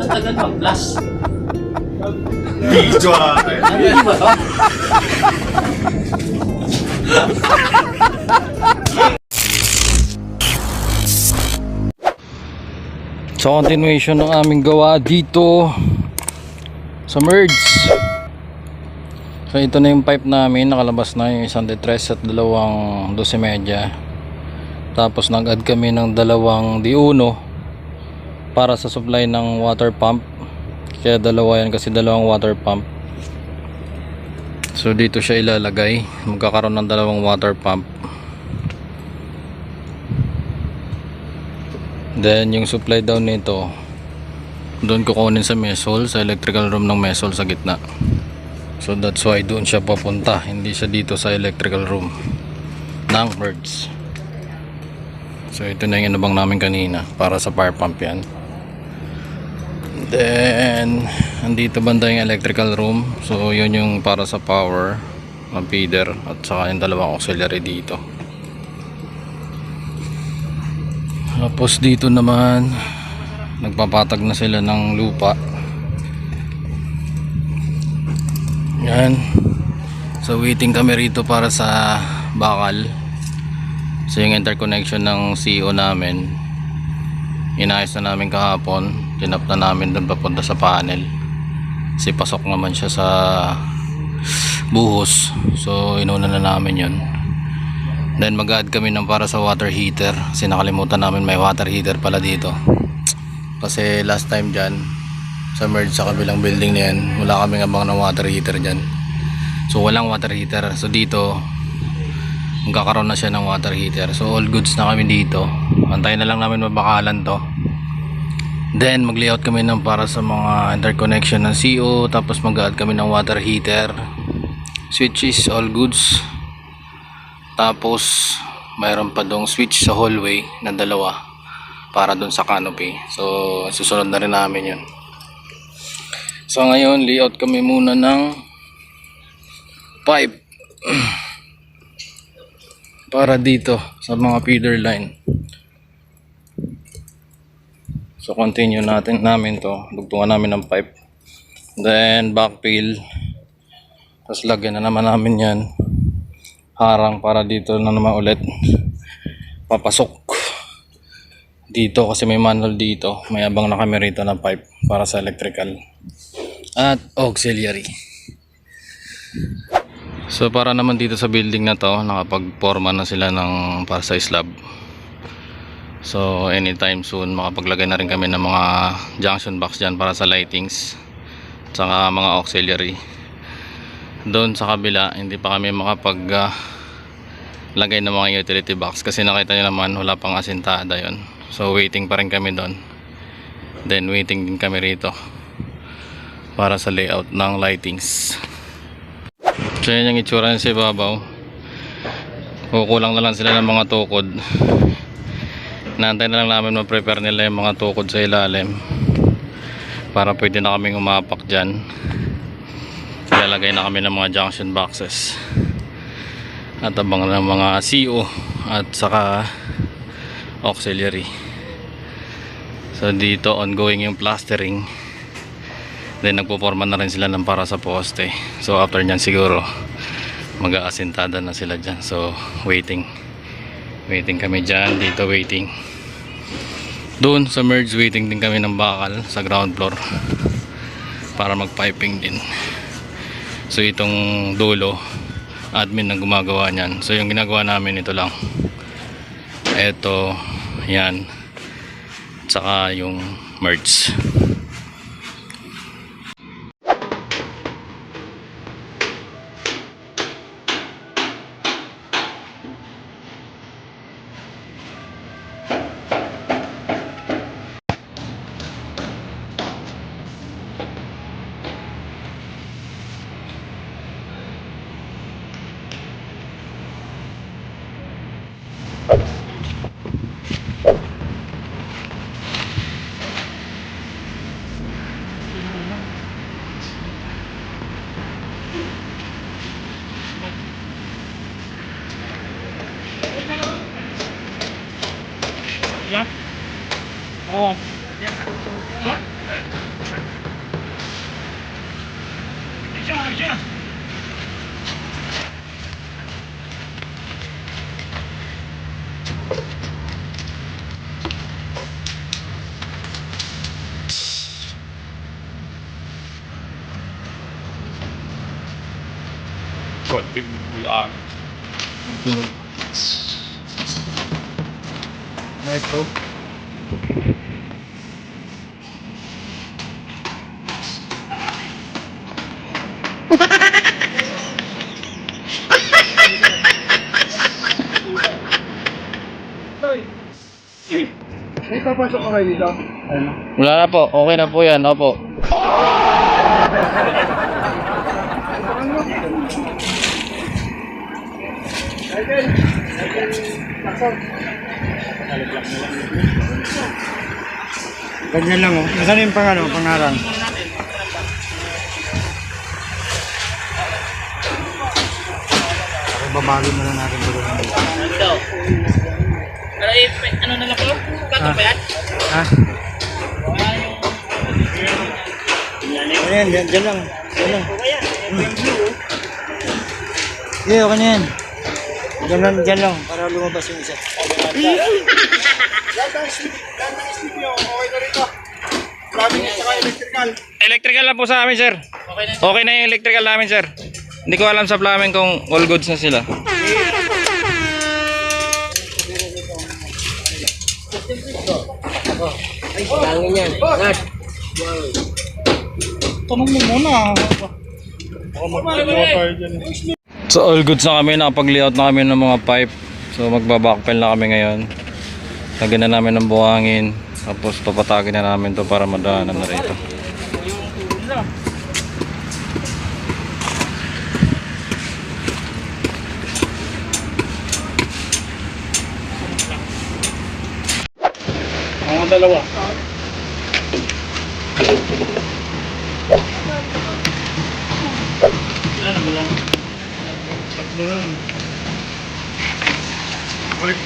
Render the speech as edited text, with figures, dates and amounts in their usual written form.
Tagal mag-plus. Video natin. Hindi ba to? So continuation ng aming gawa dito sa merge. So ito na yung pipe namin, nakalabas na yung isang detress at dalawang 12 media. Tapos nag-add kami ng dalawang D1 para sa supply ng water pump. Kaya dalawa yan kasi dalawang water pump. So dito siya ilalagay, magkakaroon ng dalawang water pump. Then yung supply down nito doon kukunin sa mess hall, sa electrical room ng mess hall sa gitna. So that's why doon siya papunta, hindi siya dito sa electrical room ng merge. So ito na yung inabang namin kanina para sa fire pump yan. Then andito banda yung electrical room. So yun yung para sa power ng feeder at saka yung dalawang auxiliary dito. Tapos dito naman nagpapatag na sila ng lupa. Yan. So waiting kami rito para sa bakal. So yung interconnection ng CO namin inayos na namin kahapon. Tinap na namin doon papunta sa panel. Kasi pasok naman siya sa buhos. So inuna na namin yun. Then mag-add kami ng para sa water heater. Kasi nakalimutan namin may water heater pala dito. Kasi last time dyan sa merge sa kabilang building na yan, wala kaming abang ng water heater dyan. So walang water heater. So dito magkakaroon na siya ng water heater. So all goods na kami dito. Antayin na lang namin mabakalan to. Then mag layout kami ng para sa mga interconnection ng CO. Tapos mag-add kami ng water heater, switches, all goods. Tapos mayroon pa dong switch sa hallway na dalawa para dun sa canopy. So susunod na rin namin yun. So ngayon layout kami muna ng pipe para dito sa mga feeder line. So continue namin to, dugtungan namin ng pipe, then backfill, tapos lagyan na naman namin yan harang para dito na naman ulit papasok dito kasi may manual dito. May abang na kami rito ng pipe para sa electrical at auxiliary. So para naman dito sa building na to nakapag-forma na sila ng para sa slab. So anytime soon makapaglagay na rin kami ng mga junction box dyan para sa lightings saka mga auxiliary. Doon sa kabila hindi pa kami makapag lagay ng mga utility box kasi nakita nyo naman wala pang asintada yon. So waiting pa rin kami doon. Then waiting din kami rito para sa layout ng lightings. So yan yung itsura sa ibabaw. Kukulang na lang sila ng mga tukod. Naantay na lang namin ma-prepare nila yung mga tukod sa ilalim para pwede na kaming umapak dyan. Ilalagay na kami ng mga junction boxes at abang ng mga CO at saka auxiliary. So dito ongoing yung plastering, then nagpoporma na rin sila ng para sa poste. So after nyan siguro mag-aasintada na sila dyan. So waiting kami dyan, dito waiting. Doon sa merge waiting din kami ng bakal sa ground floor para mag-piping din. So itong dulo admin ang gumagawa niyan. So yung ginagawa namin ito lang, eto yan, tsaka yung merge. Oo. Konting bulaan. Ito. May papasok ka kayo dito? Ano? Wala na po, okay na po yan, opo. Ganyan lang oh. Nasaan yung pangarang? Babago na lang natin ito. Ito. Ano na lang po? Kato pa yan? Ha? Ayan, dyan lang. Dyan lang. Okay, okay na yan. Dyan lang, para lumabas yung isa. Electrical lang po sa amin, sir. Okay na yung electrical namin, sir. Hindi ko alam sa plumbing kung all goods na sila. Langin yan. Nat. Tanong mo muna. So all goods na kami, nakapag-layout na kami ng mga pipe. So magbabackfill na kami ngayon. Lagyan na namin ng buhangin. Tapos papatagin na namin to para madaanan na rito. Mga dalawa. Ano ba lang? Tatlo lang. Balik.